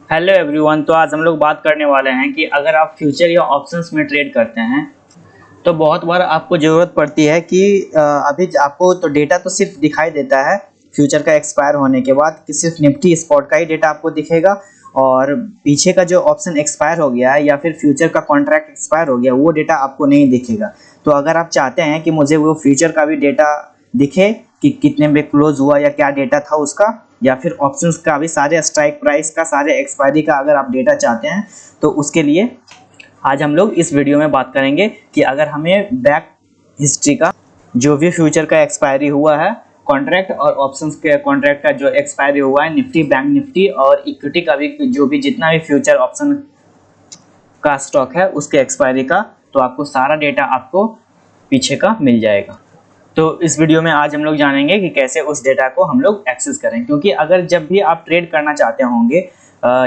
Hello everyone. तो आज हम लोग बात करने वाले हैं कि अगर आप फ्यूचर या ऑप्शंस में ट्रेड करते हैं तो बहुत बार आपको ज़रूरत पड़ती है कि अभी आपको तो डेटा तो सिर्फ दिखाई देता है फ्यूचर का एक्सपायर होने के बाद कि सिर्फ निफ्टी स्पॉट का ही डेटा आपको दिखेगा और पीछे का जो ऑप्शन एक्सपायर हो गया है या फिर फ्यूचर का कॉन्ट्रैक्ट एक्सपायर हो गया वो डेटा आपको नहीं दिखेगा। तो अगर आप चाहते हैं कि मुझे वो फ्यूचर का भी डेटा दिखे कि कितने में क्लोज हुआ या क्या डेटा था उसका, या फिर ऑप्शंस का भी सारे स्ट्राइक प्राइस का सारे एक्सपायरी का अगर आप डेटा चाहते हैं तो उसके लिए आज हम लोग इस वीडियो में बात करेंगे कि अगर हमें बैक हिस्ट्री का जो भी फ्यूचर का एक्सपायरी हुआ है कॉन्ट्रैक्ट और ऑप्शंस के कॉन्ट्रैक्ट का जो एक्सपायरी हुआ है निफ्टी बैंक निफ्टी और इक्विटी का भी जो भी जितना भी फ्यूचर ऑप्शन का स्टॉक है उसके एक्सपायरी का, तो आपको सारा डेटा आपको पीछे का मिल जाएगा। तो इस वीडियो में आज हम लोग जानेंगे कि कैसे उस डेटा को हम लोग एक्सेस करें, क्योंकि अगर जब भी आप ट्रेड करना चाहते होंगे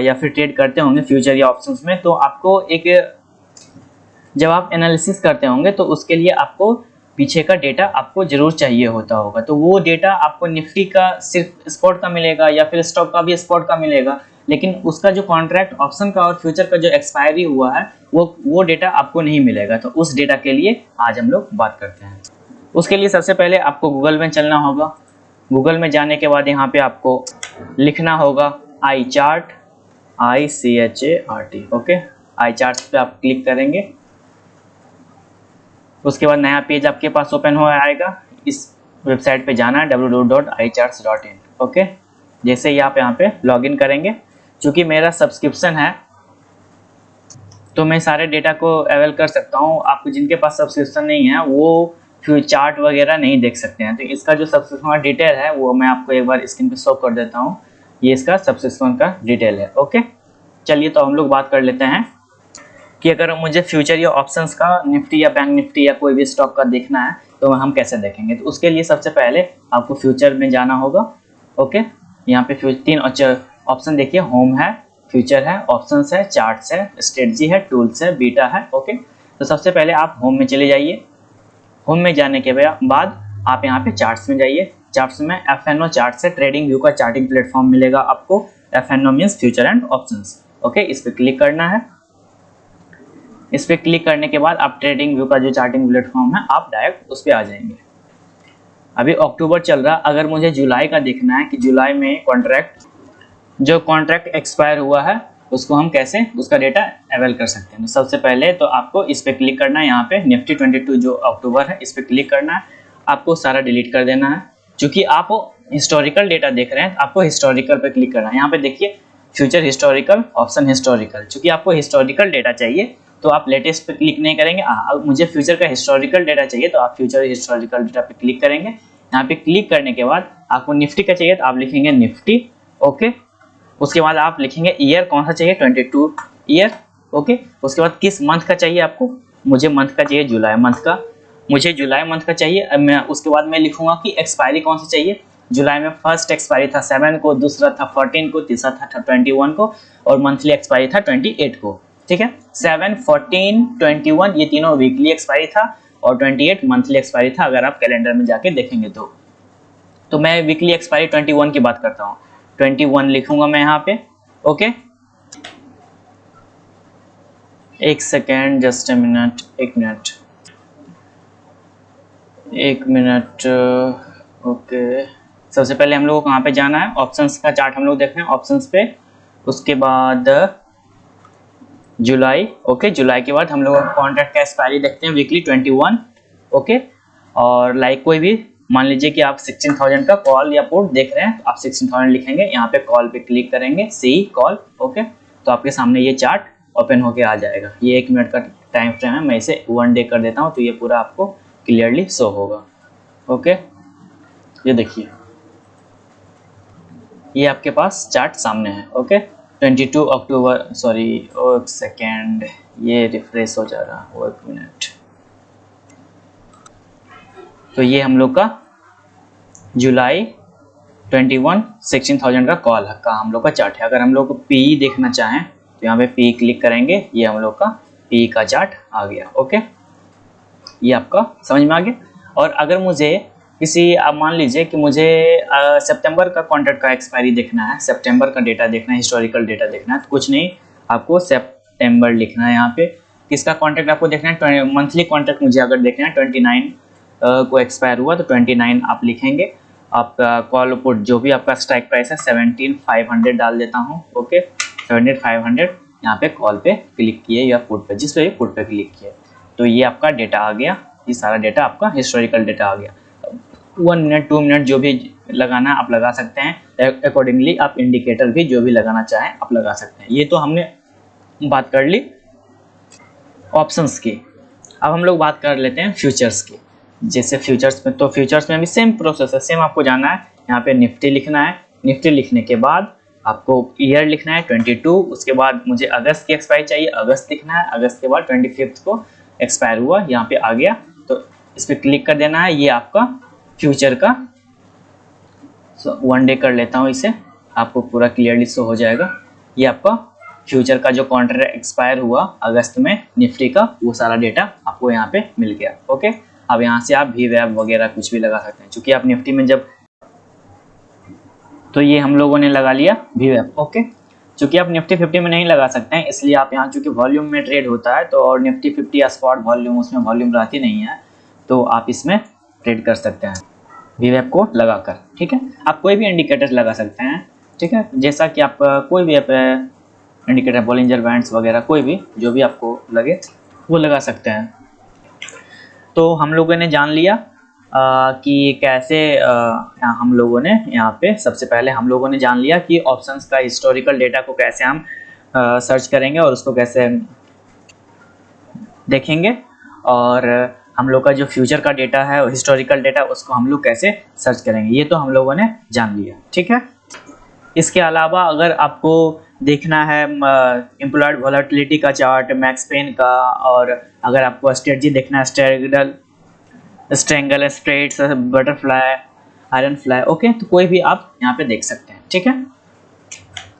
या फिर ट्रेड करते होंगे फ्यूचर या ऑप्शंस में, तो आपको जब आप एनालिसिस करते होंगे तो उसके लिए आपको पीछे का डेटा आपको जरूर चाहिए होता होगा। तो वो डेटा आपको निफ्टी का सिर्फ स्पॉट का मिलेगा या फिर स्टॉक का भी स्पॉट का मिलेगा, लेकिन उसका जो कॉन्ट्रैक्ट ऑप्शन का और फ्यूचर का जो एक्सपायरी हुआ है वो डेटा आपको नहीं मिलेगा। तो उस डेटा के लिए आज हम लोग बात करते हैं। उसके लिए सबसे पहले आपको गूगल में चलना होगा। गूगल में जाने के बाद यहाँ पे आपको लिखना होगा आई चार्ट, ICHART। ओके, आई चार्ट पे आप क्लिक करेंगे। उसके बाद नया पेज आपके पास ओपन हो आएगा। इस वेबसाइट पे जाना है www.icharts.in। ओके, जैसे ही आप यहाँ पे लॉगिन करेंगे, चूँकि मेरा सब्सक्रिप्शन है तो मैं सारे डेटा को अवेल कर सकता हूँ। आपको जिनके पास सब्सक्रिप्शन नहीं है वो चार्ट वगैरह नहीं देख सकते हैं। तो इसका जो सब्सक्रिप्शन का डिटेल है वो मैं आपको एक बार स्क्रीन पे शो कर देता हूँ। ये इसका सब्सक्रिप्शन का डिटेल है। ओके, चलिए तो हम लोग बात कर लेते हैं कि अगर मुझे फ्यूचर या ऑप्शंस का निफ्टी या बैंक निफ्टी या कोई भी स्टॉक का देखना है तो हम कैसे देखेंगे। तो उसके लिए सबसे पहले आपको फ्यूचर में जाना होगा। ओके, यहाँ पे तीन ऑप्शन देखिए, होम है, फ्यूचर है, ऑप्शंस है, चार्ट्स है, स्ट्रेटजी है, टूल्स है, बीटा है। ओके, तो सबसे पहले आप होम में चले जाइए। होम में जाने के बाद आप यहाँ पे चार्ट्स में जाइए। चार्ट्स में FNO चार्ट्स है, ट्रेडिंग व्यू का चार्टिंग प्लेटफॉर्म मिलेगा आपको। FNO means future and options. Okay, इस पर क्लिक करना है। इस पर क्लिक करने के बाद आप ट्रेडिंग व्यू का जो चार्टिंग प्लेटफॉर्म है आप डायरेक्ट उस पर आ जाएंगे। अभी अक्टूबर चल रहा, अगर मुझे जुलाई का देखना है कि जुलाई में कॉन्ट्रैक्ट एक्सपायर हुआ है उसको हम कैसे उसका डेटा अवेल कर सकते हैं। सबसे पहले तो आपको इस पर क्लिक करना है। यहाँ पे निफ्टी 22 जो अक्टूबर है इस पर क्लिक करना है। आपको सारा डिलीट कर देना है। चूँकि आप हिस्टोरिकल डेटा देख रहे हैं तो आपको हिस्टोरिकल पे क्लिक करना है। यहाँ पे देखिए फ्यूचर हिस्टोरिकल, ऑप्शन हिस्टोरिकल। चूँकि आपको हिस्टोरिकल डेटा चाहिए तो आप लेटेस्ट पे क्लिक नहीं करेंगे। मुझे फ्यूचर का हिस्टोरिकल डेटा चाहिए तो आप फ्यूचर हिस्टोरिकल डेटा पे क्लिक करेंगे। यहाँ पे क्लिक करने के बाद आपको निफ्टी का चाहिए तो आप लिखेंगे निफ्टी। ओके, उसके बाद आप लिखेंगे ईयर कौन सा चाहिए, 22 ईयर। ओके, उसके बाद किस मंथ का चाहिए आपको, मुझे मंथ का चाहिए जुलाई मंथ का, मुझे जुलाई मंथ का चाहिए। अब मैं उसके बाद मैं लिखूंगा कि एक्सपायरी कौन सा चाहिए। जुलाई में फर्स्ट एक्सपायरी था 7 को, दूसरा था 14 को, तीसरा था 21 को और मंथली एक्सपायरी था 28 को। ठीक है, 7, 14, 21 ये तीनों वीकली एक्सपायरी था और 28 मंथली एक्सपायरी था। अगर आप कैलेंडर में जाके देखेंगे तो मैं वीकली एक्सपायरी 21 की बात करता हूँ। 21 लिखूंगा मैं यहाँ पे। ओके, एक सेकेंड, जस्ट एक मिनट। ओके, सबसे पहले हम लोग को कहाँ पे जाना है, ऑप्शंस का चार्ट हम लोग देख रहे हैं ऑप्शंस पे। उसके बाद जुलाई। ओके, जुलाई के बाद हम लोग कॉन्ट्रैक्ट का एक्सपायरी देखते हैं वीकली 21। ओके, और लाइक कोई भी मान लीजिए कि आप 16,000 का कॉल या पुट देख रहे हैं तो आप 16,000 लिखेंगे। यहाँ पे कॉल पे क्लिक करेंगे, सी कॉल। ओके, तो आपके सामने ये चार्ट ओपन होके आ जाएगा। ये 1 मिनट का टाइम फ्रेम है, मैं इसे 1 डे कर देता हूँ तो ये पूरा आपको क्लियरली शो होगा। ओके, ये देखिए ये आपके पास चार्ट सामने है। ओके, 22 अक्टूबर, सॉरी एक सेकेंड, ये रिफ्रेश हो जा रहा है, 1 मिनट। तो ये हम लोग का जुलाई 21 16,000 का कॉल का हम लोग का चार्ट है। अगर हम लोग को पी देखना चाहें तो यहाँ पे पी क्लिक करेंगे, ये हम लोग का पी का चार्ट आ गया। ओके, ये आपका समझ में आ गया। और अगर मुझे किसी, आप मान लीजिए कि मुझे सितंबर का कॉन्ट्रैक्ट का एक्सपायरी देखना है, सितंबर का डेटा देखना है, हिस्टोरिकल डेटा देखना है, तो कुछ नहीं, आपको सितंबर लिखना है यहाँ पे। किसका कॉन्ट्रैक्ट आपको देखना है, मंथली कॉन्ट्रैक्ट मुझे अगर देखना है 29 को एक्सपायर हुआ तो 29 आप लिखेंगे। आपका कॉल पुट जो भी आपका स्ट्राइक प्राइस है 17,500 डाल देता हूँ। ओके, 17,500 यहाँ पे कॉल पे क्लिक किए या पुट पे, जिस पे भी पुट पे क्लिक किए, तो ये आपका डेटा आ गया। ये सारा डेटा आपका हिस्टोरिकल डेटा आ गया। 1 मिनट 2 मिनट जो भी लगाना आप लगा सकते हैं, अकॉर्डिंगली आप इंडिकेटर भी जो भी लगाना चाहें आप लगा सकते हैं। ये तो हमने बात कर ली ऑप्शंस की। अब हम लोग बात कर लेते हैं फ्यूचर्स की। जैसे फ्यूचर्स में, तो फ्यूचर्स में भी सेम प्रोसेस है, सेम आपको जाना है, यहाँ पे निफ्टी लिखना है। निफ्टी लिखने के बाद आपको ईयर लिखना है 22, उसके बाद मुझे अगस्त की एक्सपायरी चाहिए, अगस्त लिखना है, अगस्त के बाद 25 को एक्सपायर हुआ, यहाँ पे आ गया, तो इस पर क्लिक कर देना है। ये आपका फ्यूचर का 1 डे कर लेता हूँ इसे, आपको पूरा क्लियरली शो हो जाएगा। ये आपका फ्यूचर का जो कॉन्ट्रैक्ट एक्सपायर हुआ अगस्त में निफ्टी का, वो सारा डेटा आपको यहाँ पे मिल गया। ओके, अब यहाँ से आप VWAP वगैरह कुछ भी लगा सकते हैं, क्योंकि आप निफ्टी में जब, तो ये हम लोगों ने लगा लिया VWAP। ओके, चूँकि आप निफ्टी 50 में नहीं लगा सकते हैं, इसलिए आप यहाँ, चूँकि वॉल्यूम में ट्रेड होता है तो, और निफ्टी 50 या स्पॉट वॉल्यूम, उसमें वॉल्यूम रहती नहीं है, तो आप इसमें ट्रेड कर सकते हैं VWAP को लगाकर। ठीक है, आप कोई भी इंडिकेटर लगा सकते हैं। ठीक है, जैसा कि आप कोई भी इंडिकेटर, बॉलिंजर बैंड्स वगैरह, कोई भी जो भी आपको लगे वो लगा सकते हैं। तो हम लोगों ने जान लिया कि कैसे हम लोगों ने यहाँ पे, सबसे पहले हम लोगों ने जान लिया कि ऑप्शंस का हिस्टोरिकल डेटा को कैसे हम सर्च करेंगे और उसको कैसे देखेंगे, और हम लोग का जो फ्यूचर का डेटा है, हिस्टोरिकल डेटा, उसको हम लोग कैसे सर्च करेंगे, ये तो हम लोगों ने जान लिया। ठीक है, इसके अलावा अगर आपको देखना है इम्प्लॉयड वॉलेटिलिटी का चार्ट, मैक्स पेन का, और अगर आपको स्ट्रेटजी देखना है, strangle, straddles, butterfly, iron fly, okay, तो कोई भी आप यहाँ पे देख सकते हैं। ठीक है,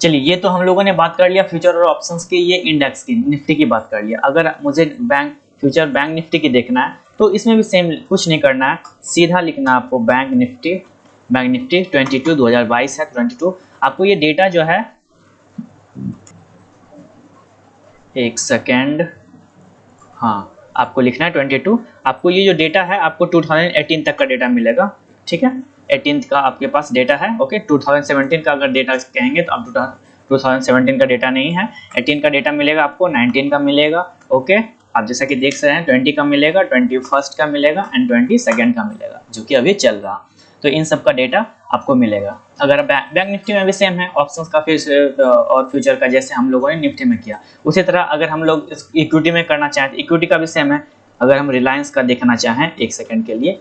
चलिए, ये तो हम लोगों ने बात कर लिया फ्यूचर और ऑप्शंस की, ये इंडेक्स की, निफ्टी की बात कर लिया। अगर मुझे फ्यूचर बैंक निफ्टी की देखना है तो इसमें भी सेम, कुछ नहीं करना है, सीधा लिखना आपको बैंक निफ्टी 22 2022 है, 22। आपको ये डेटा जो है, एक सेकेंड, हाँ, आपको लिखना है 22। आपको ये जो डेटा है आपको 2018 तक का डेटा मिलेगा। ठीक है, 18 का आपके पास डेटा है। ओके, 2017 का अगर डेटा कहेंगे तो आप 2017 का डेटा नहीं है, 18 का डेटा मिलेगा आपको, 19 का मिलेगा। ओके, आप जैसा कि देख सकते हैं 20 का मिलेगा, 21 का मिलेगा एंड 22 का मिलेगा, जो कि अभी चल रहा। तो इन सब का डेटा आपको मिलेगा। अगर बैंक निफ्टी में भी सेम है, ऑप्शंस का फिर और फ्यूचर का, जैसे हम लोगों ने निफ्टी में किया, उसी तरह अगर हम लोग इक्विटी में करना चाहें तो इक्विटी का भी सेम है। अगर हम रिलायंस का देखना चाहें एक सेकंड के लिए,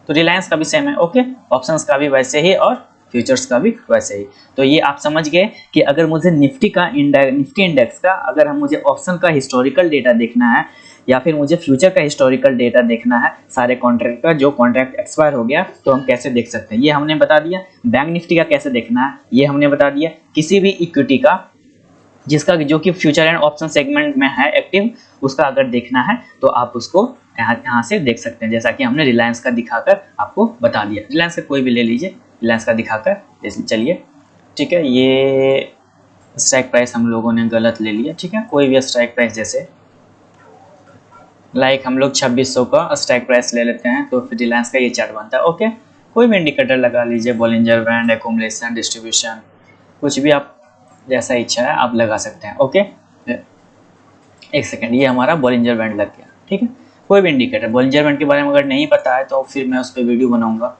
तो रिलायंस का भी सेम है। ओके, ऑप्शंस का भी वैसे ही और फ्यूचर्स का भी वैसे ही। तो ये आप समझ गए कि अगर मुझे निफ्टी इंडेक्स का, अगर मुझे ऑप्शन का हिस्टोरिकल डेटा देखना है या फिर मुझे फ्यूचर का हिस्टोरिकल डेटा देखना है, सारे कॉन्ट्रैक्ट का जो कॉन्ट्रैक्ट एक्सपायर हो गया, तो हम कैसे देख सकते हैं, ये हमने बता दिया। बैंक निफ्टी का कैसे देखना है, ये हमने बता दिया। किसी भी इक्विटी का जिसका जो कि फ्यूचर एंड ऑप्शन सेगमेंट में है एक्टिव, उसका अगर देखना है तो आप उसको यहाँ से देख सकते हैं, जैसा कि हमने रिलायंस का दिखाकर आपको बता दिया। रिलायंस का कोई भी ले लीजिए, रिलायंस का दिखाकर चलिए। ठीक है, ये स्ट्राइक प्राइस हम लोगों ने गलत ले लिया। ठीक है, कोई भी स्ट्राइक प्राइस, जैसे लाइक हम लोग 2600 का स्ट्राइक प्राइस ले लेते हैं, तो फिर रिलायंस का ये चार्ट बनता है। ओके, कोई भी इंडिकेटर लगा लीजिए, बॉलिंजर बैंड, एक्यूमुलेशन, डिस्ट्रीब्यूशन, कुछ भी आप जैसा इच्छा है आप लगा सकते हैं। ओके, एक सेकेंड, ये हमारा बॉलिंजर बैंड लग गया। ठीक है, कोई भी इंडिकेटर, बॉलिंजर बैंड के बारे में अगर नहीं पता है तो फिर मैं उस पर वीडियो बनाऊंगा।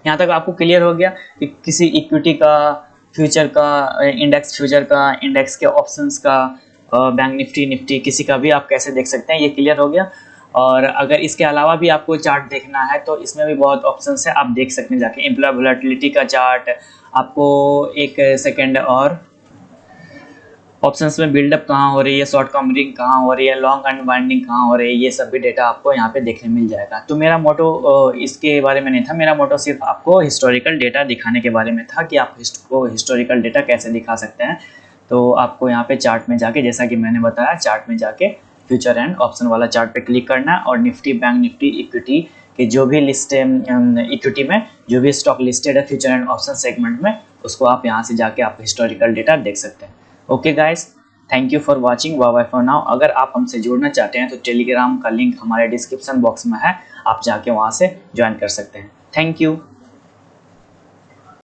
यहाँ तक आपको क्लियर हो गया कि किसी इक्विटी का, फ्यूचर का, इंडेक्स फ्यूचर का, इंडेक्स के ऑप्शंस का, बैंक निफ्टी किसी का भी आप कैसे देख सकते हैं, ये क्लियर हो गया। और अगर इसके अलावा भी आपको चार्ट देखना है तो इसमें भी बहुत ऑप्शंस है, आप देख सकते हैं जाके। एम्प्लॉय वोलेटिलिटी का चार्ट आपको, एक सेकेंड, और ऑप्शंस में बिल्डअप कहाँ हो रही है, शॉर्ट कवरिंग कहाँ हो रही है, लॉन्ग अनवाइंडिंग कहाँ हो रही है, ये सब भी डेटा आपको यहाँ पे देखने मिल जाएगा। तो मेरा मोटो इसके बारे में नहीं था, मेरा मोटो सिर्फ आपको हिस्टोरिकल डेटा दिखाने के बारे में था कि आप हिस्टोरिकल डेटा कैसे दिखा सकते हैं। तो आपको यहाँ पे चार्ट में जाके, जैसा कि मैंने बताया, चार्ट में जाके फ्यूचर एंड ऑप्शन वाला चार्ट पे क्लिक करना है और निफ्टी, बैंक निफ्टी, इक्विटी कि जो भी लिस्ट इक्विटी में जो भी स्टॉक लिस्टेड है फ्यूचर एंड ऑप्शन सेगमेंट में, उसको आप यहाँ से जाके आप हिस्टोरिकल डेटा देख सकते हैं। Okay guys, thank you for watching, bye bye for now. अगर आप हमसे जुड़ना चाहते हैं तो टेलीग्राम का लिंक हमारे डिस्क्रिप्शन बॉक्स में है, आप जाके वहाँ से ज्वाइन कर सकते हैं। Thank you.